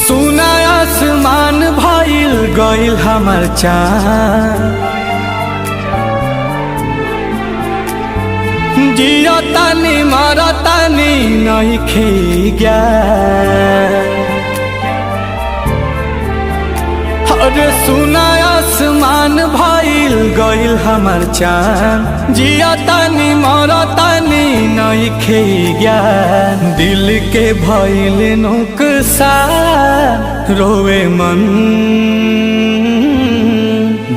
सुना आसमान भइल गइल हमर चाँद, जिया तानी मारा तानी नहीं खे गया। अरे सुना आसमान भइल गइल हमर चाँद, जिया तानी मारा तानी नहीं खे गया। दिल के भइल नुकसान रोवे मन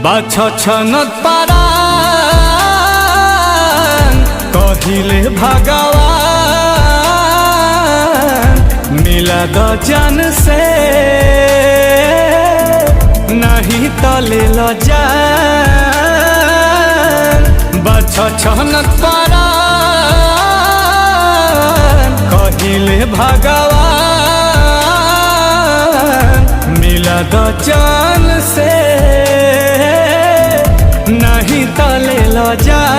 बाछ छनत पारा कहिले भगवान मिला द जान से नहीं तले ल जान। बाछ छनत पारा कहिले भगवान मिला द जान से नहीं तले ल जान।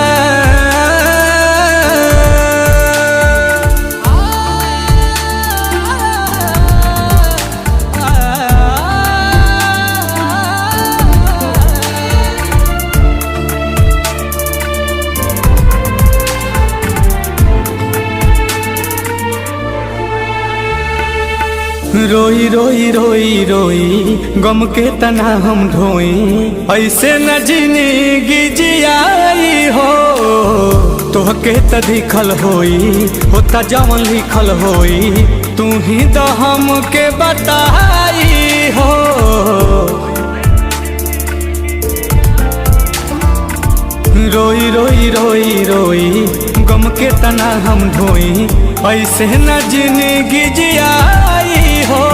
रोई रोई रोई रोई गम के तना हम ढोई, ऐसे न जिंदगी जियाई हो। तोहके त दिखल होई होता जवन लिखल होई, तू ही तो हमके बताई हो। रोई रोई रोई रोई गम के तना हम ढोई, ऐसे न जिंदगी जियाई हो।